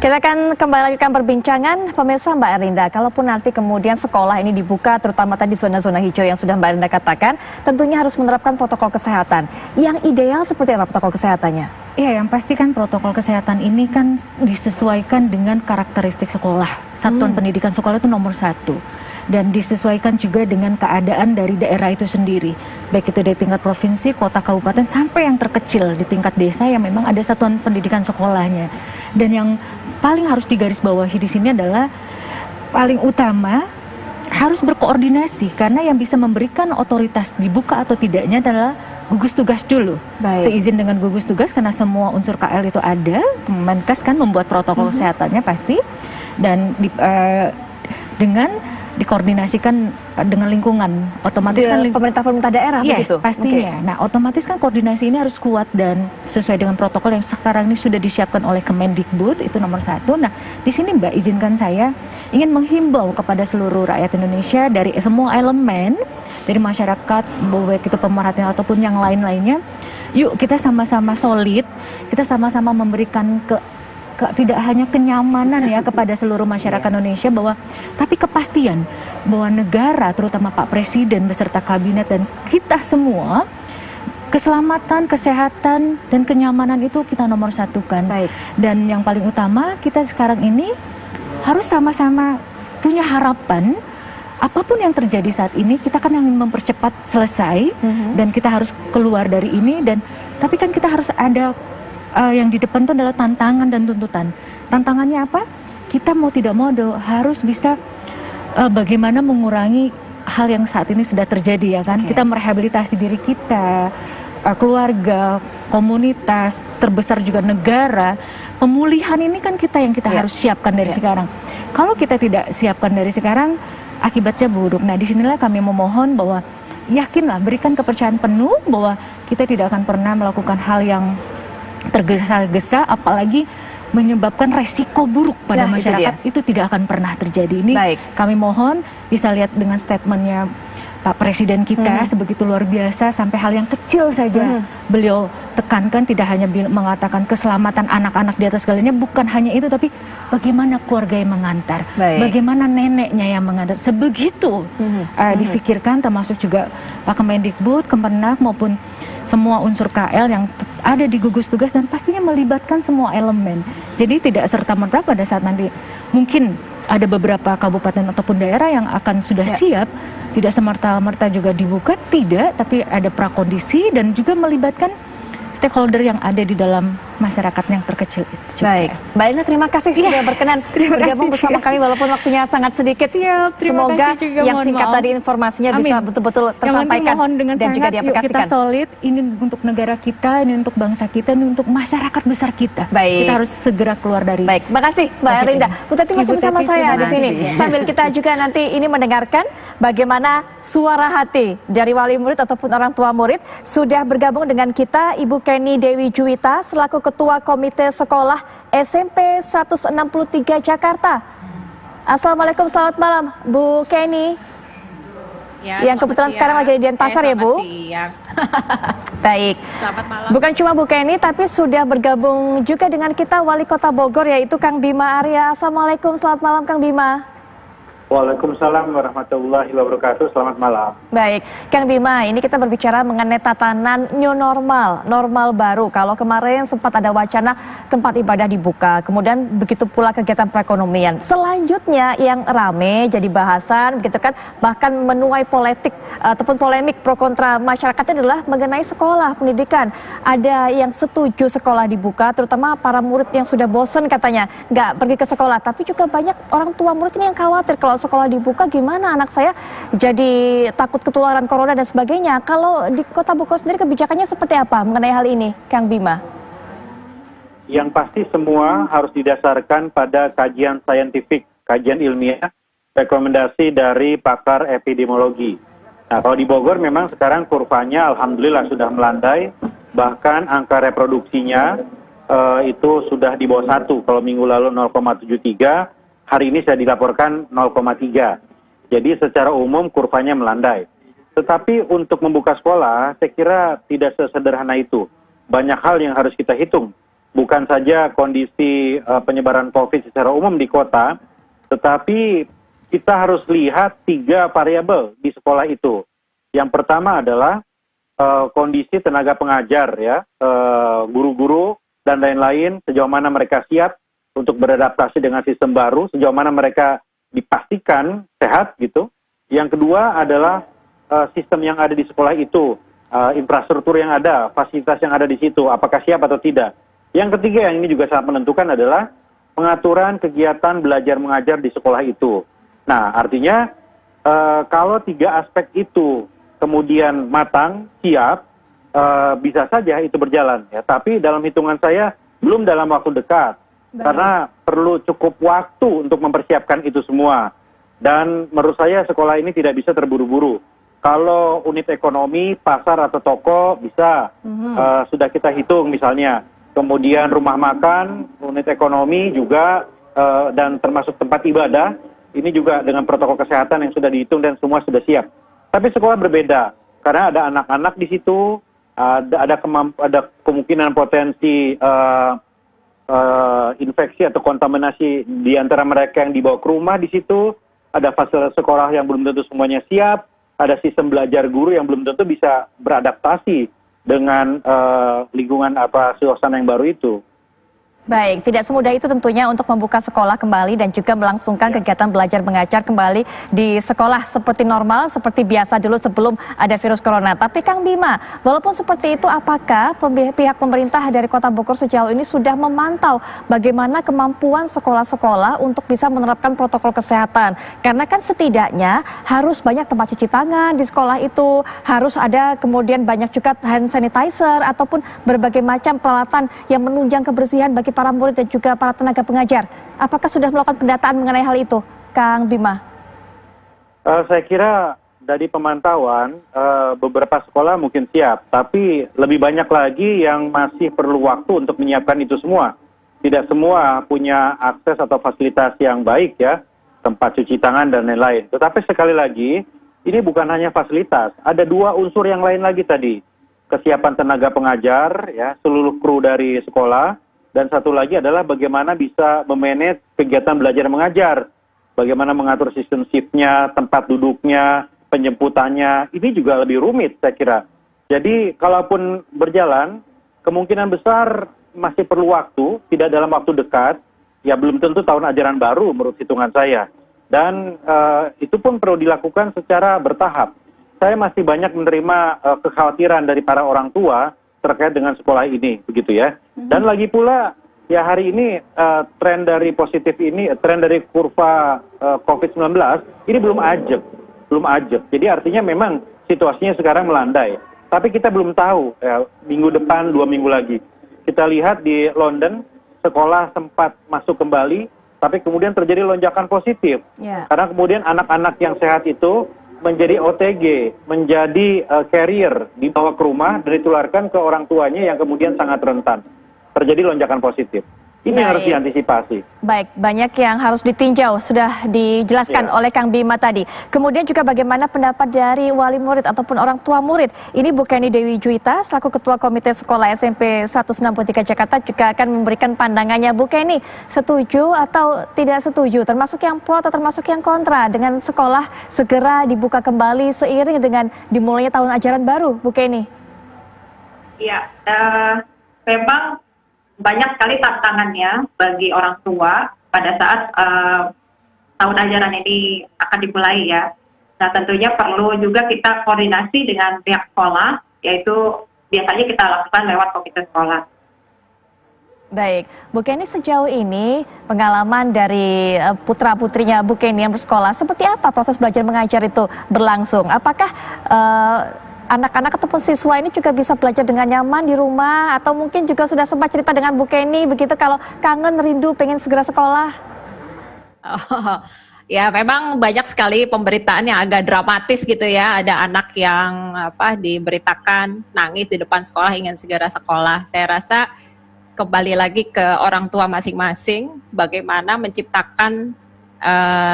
Kita akan kembali lanjutkan perbincangan, pemirsa Mbak Erlinda. Kalaupun nanti kemudian sekolah ini dibuka, terutama tadi zona-zona hijau yang sudah Mbak Erlinda katakan, tentunya harus menerapkan protokol kesehatan. Yang ideal seperti apa protokol kesehatannya? Iya, yang pasti kan protokol kesehatan ini kan disesuaikan dengan karakteristik sekolah. Satuan pendidikan sekolah itu nomor 1. Dan disesuaikan juga dengan keadaan dari daerah itu sendiri. Baik itu dari tingkat provinsi, kota, kabupaten, sampai yang terkecil di tingkat desa yang memang ada satuan pendidikan sekolahnya. Dan yang paling harus digarisbawahi di sini adalah paling utama harus berkoordinasi, karena yang bisa memberikan otoritas dibuka atau tidaknya adalah gugus tugas dulu. Seizin dengan gugus tugas, karena semua unsur KL itu ada, Menkes kan membuat protokol kesehatannya pasti, dan dengan dikoordinasikan dengan lingkungan, otomatis kan pemerintah daerah begitu. Pastinya. Nah, otomatis kan koordinasi ini harus kuat dan sesuai dengan protokol yang sekarang ini sudah disiapkan oleh Kemendikbud, itu nomor 1. Nah, di sini Mbak, izinkan saya ingin menghimbau kepada seluruh rakyat Indonesia dari semua elemen, dari masyarakat, baik itu pemerhati ataupun yang lain-lainnya, yuk kita sama-sama solid, kita sama-sama memberikan tidak hanya kenyamanan ya kepada seluruh masyarakat Indonesia, tapi kepastian bahwa negara, terutama Pak Presiden beserta kabinet dan kita semua, keselamatan, kesehatan, dan kenyamanan itu kita nomor satukan. Dan yang paling utama, kita sekarang ini harus sama-sama punya harapan. Apapun yang terjadi saat ini, kita kan yang mempercepat selesai, dan kita harus keluar dari ini. Tapi kan kita harus ada yang di depan itu adalah tantangan dan tuntutan. Tantangannya apa? Kita mau tidak mau harus bisa bagaimana mengurangi hal yang saat ini sudah terjadi, ya kan? Kita merehabilitasi diri kita, keluarga, komunitas, terbesar juga negara. Pemulihan ini kan yang kita harus siapkan dari sekarang. Kalau kita tidak siapkan dari sekarang, akibatnya buruk. Nah, disinilah kami memohon bahwa yakinlah, berikan kepercayaan penuh bahwa kita tidak akan pernah melakukan hal yang tergesa-gesa, apalagi menyebabkan resiko buruk pada masyarakat, itu tidak akan pernah terjadi. Ini kami mohon bisa lihat dengan statementnya Pak Presiden kita sebegitu luar biasa, sampai hal yang kecil saja beliau tekankan, tidak hanya mengatakan keselamatan anak-anak di atas segalanya, bukan hanya itu, tapi bagaimana keluarga yang mengantar, bagaimana neneknya yang mengantar, sebegitu difikirkan, termasuk juga Pak Kemendikbud, Kemenak, maupun semua unsur KL yang ada di gugus tugas, dan pastinya melibatkan semua elemen. Jadi tidak serta-merta pada saat nanti mungkin ada beberapa kabupaten ataupun daerah yang akan sudah siap, tidak semerta-merta juga dibuka, tidak, tapi ada prakondisi dan juga melibatkan stakeholder yang ada di dalam masyarakat yang terkecil itu. Mbak Erlinda, terima kasih sudah berkenan bergabung bersama kami walaupun waktunya sangat sedikit. Semoga yang singkat tadi informasinya bisa betul-betul tersampaikan dan juga diaplikasikan. Kita solid, ini untuk negara kita, ini untuk bangsa kita, ini untuk masyarakat besar kita. Kita harus segera keluar dari. Terima kasih Mbak Erlinda. Bu Tati masih bersama saya di sini. Sambil kita juga nanti ini mendengarkan bagaimana suara hati dari wali murid ataupun orang tua murid. Sudah bergabung dengan kita Ibu Kenny Dewi Juwita selaku Ketua Komite Sekolah SMP 163 Jakarta. Assalamualaikum, selamat malam Bu Kenny. Yang kebetulan sekarang lagi di Denpasar ya Bu. Baik. Selamat malam. Bukan cuma Bu Kenny, tapi sudah bergabung juga dengan kita Wali Kota Bogor, yaitu Kang Bima Arya. Assalamualaikum, selamat malam Kang Bima. Waalaikumsalam warahmatullahi wabarakatuh. Selamat malam. Baik, Kang Bima, ini kita berbicara mengenai tatanan new normal, normal baru. Kalau kemarin sempat ada wacana tempat ibadah dibuka, kemudian begitu pula kegiatan perekonomian. Selanjutnya yang rame jadi bahasan, begitu kan, bahkan menuai politik ataupun polemik pro kontra masyarakatnya adalah mengenai sekolah, pendidikan. Ada yang setuju sekolah dibuka, terutama para murid yang sudah bosen katanya nggak pergi ke sekolah. Tapi juga banyak orang tua murid ini yang khawatir kalau sekolah dibuka gimana anak saya jadi takut ketularan corona dan sebagainya. Kalau di Kota Bogor sendiri kebijakannya seperti apa mengenai hal ini, Kang Bima? Yang pasti semua harus didasarkan pada kajian saintifik, kajian ilmiah, rekomendasi dari pakar epidemiologi. Nah, kalau di Bogor memang sekarang kurvanya alhamdulillah sudah melandai, bahkan angka reproduksinya itu sudah di bawah 1. Kalau minggu lalu 0,73, hari ini saya dilaporkan 0,3. Jadi secara umum kurvanya melandai. Tetapi untuk membuka sekolah, saya kira tidak sesederhana itu. Banyak hal yang harus kita hitung. bukan saja kondisi penyebaran COVID secara umum di kota, tetapi kita harus lihat 3 variabel di sekolah itu. Yang pertama adalah kondisi tenaga pengajar ya, guru-guru dan lain-lain, sejauh mana mereka siap untuk beradaptasi dengan sistem baru, sejauh mana mereka dipastikan sehat gitu. Yang kedua adalah sistem yang ada di sekolah itu, infrastruktur yang ada, fasilitas yang ada di situ, apakah siap atau tidak. Yang ketiga yang ini juga sangat menentukan adalah pengaturan kegiatan belajar mengajar di sekolah itu. Nah, artinya kalau 3 aspek itu kemudian matang, siap, bisa saja itu berjalan. Ya. Tapi dalam hitungan saya belum dalam waktu dekat, karena perlu cukup waktu untuk mempersiapkan itu semua. Dan menurut saya sekolah ini tidak bisa terburu-buru. Kalau unit ekonomi, pasar atau toko bisa, sudah kita hitung misalnya. Kemudian rumah makan, unit ekonomi juga, dan termasuk tempat ibadah, ini juga dengan protokol kesehatan yang sudah dihitung dan semua sudah siap. Tapi sekolah berbeda, karena ada anak-anak di situ, ada kemungkinan potensi infeksi atau kontaminasi di antara mereka yang dibawa ke rumah di situ, ada fasilitas sekolah yang belum tentu semuanya siap, ada sistem belajar guru yang belum tentu bisa beradaptasi dengan lingkungan suasana yang baru itu. Baik, tidak semudah itu tentunya untuk membuka sekolah kembali dan juga melangsungkan kegiatan belajar mengajar kembali di sekolah seperti normal, seperti biasa dulu sebelum ada virus corona. Tapi Kang Bima, walaupun seperti itu, apakah pihak pemerintah dari Kota Bogor sejauh ini sudah memantau bagaimana kemampuan sekolah-sekolah untuk bisa menerapkan protokol kesehatan? Karena kan setidaknya harus banyak tempat cuci tangan di sekolah itu, harus ada kemudian banyak juga hand sanitizer ataupun berbagai macam peralatan yang menunjang kebersihan bagi para murid dan juga para tenaga pengajar. Apakah sudah melakukan pendataan mengenai hal itu, Kang Bima? Saya kira dari pemantauan beberapa sekolah mungkin siap, tapi lebih banyak lagi yang masih perlu waktu untuk menyiapkan itu semua. Tidak semua punya akses atau fasilitas yang baik ya, tempat cuci tangan dan lain-lain. Tetapi sekali lagi, ini bukan hanya fasilitas, ada 2 unsur yang lain lagi tadi. Kesiapan tenaga pengajar, ya, seluruh kru dari sekolah, dan satu lagi adalah bagaimana bisa memanage kegiatan belajar mengajar. Bagaimana mengatur sistem shift-nya, tempat duduknya, penjemputannya. Ini juga lebih rumit saya kira. Jadi kalaupun berjalan, kemungkinan besar masih perlu waktu, tidak dalam waktu dekat. Ya belum tentu tahun ajaran baru menurut hitungan saya. Dan itu pun perlu dilakukan secara bertahap. Saya masih banyak menerima kekhawatiran dari para orang tua terkait dengan sekolah ini, begitu ya. Dan lagi pula, ya hari ini tren dari positif ini, tren dari kurva COVID-19 ini belum ajak. Jadi artinya memang situasinya sekarang melandai. Tapi kita belum tahu, minggu depan, 2 minggu lagi. Kita lihat di London, sekolah sempat masuk kembali, tapi kemudian terjadi lonjakan positif. Karena kemudian anak-anak yang sehat itu menjadi OTG, menjadi carrier, dibawa ke rumah dan ditularkan ke orang tuanya yang kemudian sangat rentan. Terjadi lonjakan positif. Ini harus diantisipasi. Baik, banyak yang harus ditinjau, sudah dijelaskan oleh Kang Bima tadi. Kemudian juga bagaimana pendapat dari wali murid ataupun orang tua murid. Ini Bu Kenny Dewi Juwita, selaku Ketua Komite Sekolah SMP 163 Jakarta juga akan memberikan pandangannya. Bu Kenny, setuju atau tidak setuju? Termasuk yang pro atau termasuk yang kontra dengan sekolah segera dibuka kembali seiring dengan dimulainya tahun ajaran baru, Bu Kenny? Ya, memang banyak sekali tantangannya bagi orang tua pada saat tahun ajaran ini akan dimulai ya. Nah tentunya perlu juga kita koordinasi dengan pihak sekolah, yaitu biasanya kita lakukan lewat komite sekolah. Baik, Bu Kenny, sejauh ini pengalaman dari putra-putrinya Bu Kenny yang bersekolah, seperti apa proses belajar mengajar itu berlangsung? Apakah anak-anak ataupun siswa ini juga bisa belajar dengan nyaman di rumah, atau mungkin juga sudah sempat cerita dengan Bu Kenny begitu kalau kangen, rindu, pengen segera sekolah? Ya memang banyak sekali pemberitaan yang agak dramatis gitu ya. Ada anak yang diberitakan nangis di depan sekolah ingin segera sekolah. Saya rasa kembali lagi ke orang tua masing-masing bagaimana menciptakan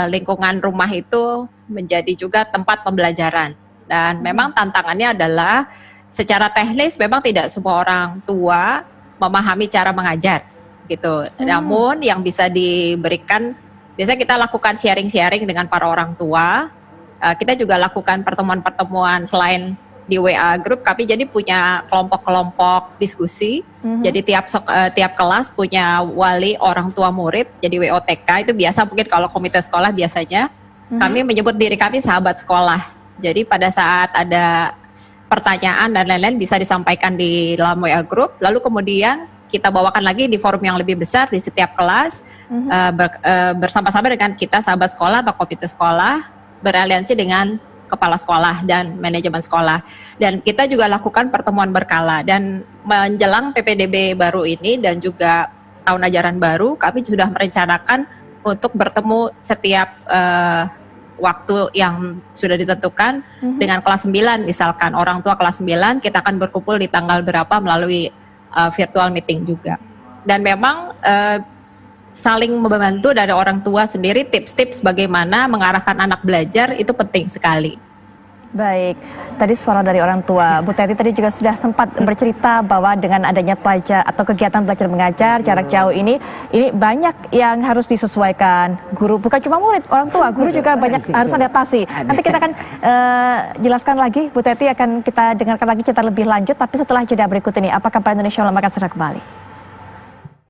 lingkungan rumah itu menjadi juga tempat pembelajaran. Dan memang tantangannya adalah secara teknis memang tidak semua orang tua memahami cara mengajar gitu. Namun yang bisa diberikan, biasanya kita lakukan sharing-sharing dengan para orang tua. Kita juga lakukan pertemuan-pertemuan selain di WA group, kami jadi punya kelompok-kelompok diskusi. Jadi tiap kelas punya wali orang tua murid, jadi WOTK. Itu biasa mungkin kalau komite sekolah biasanya. Kami menyebut diri kami sahabat sekolah. Jadi pada saat ada pertanyaan dan lain-lain bisa disampaikan di dalam WA group, lalu kemudian kita bawakan lagi di forum yang lebih besar di setiap kelas, bersama-sama dengan kita sahabat sekolah atau komite sekolah, beraliansi dengan kepala sekolah dan manajemen sekolah. Dan kita juga lakukan pertemuan berkala, dan menjelang PPDB baru ini dan juga tahun ajaran baru, kami sudah merencanakan untuk bertemu setiap waktu yang sudah ditentukan dengan kelas 9, misalkan orang tua kelas 9, kita akan berkumpul di tanggal berapa melalui virtual meeting juga. Dan memang saling membantu dari orang tua sendiri, tips-tips bagaimana mengarahkan anak belajar itu penting sekali. Baik, tadi suara dari orang tua. Bu Teti tadi juga sudah sempat bercerita bahwa dengan adanya pelajar atau kegiatan belajar mengajar jarak jauh ini banyak yang harus disesuaikan. Guru, bukan cuma murid, orang tua, guru juga banyak harus adaptasi. Nanti kita akan jelaskan lagi, Bu Teti akan kita dengarkan lagi cerita lebih lanjut, tapi setelah jeda berikut ini. Apakah Kabar Indonesia akan segera kembali?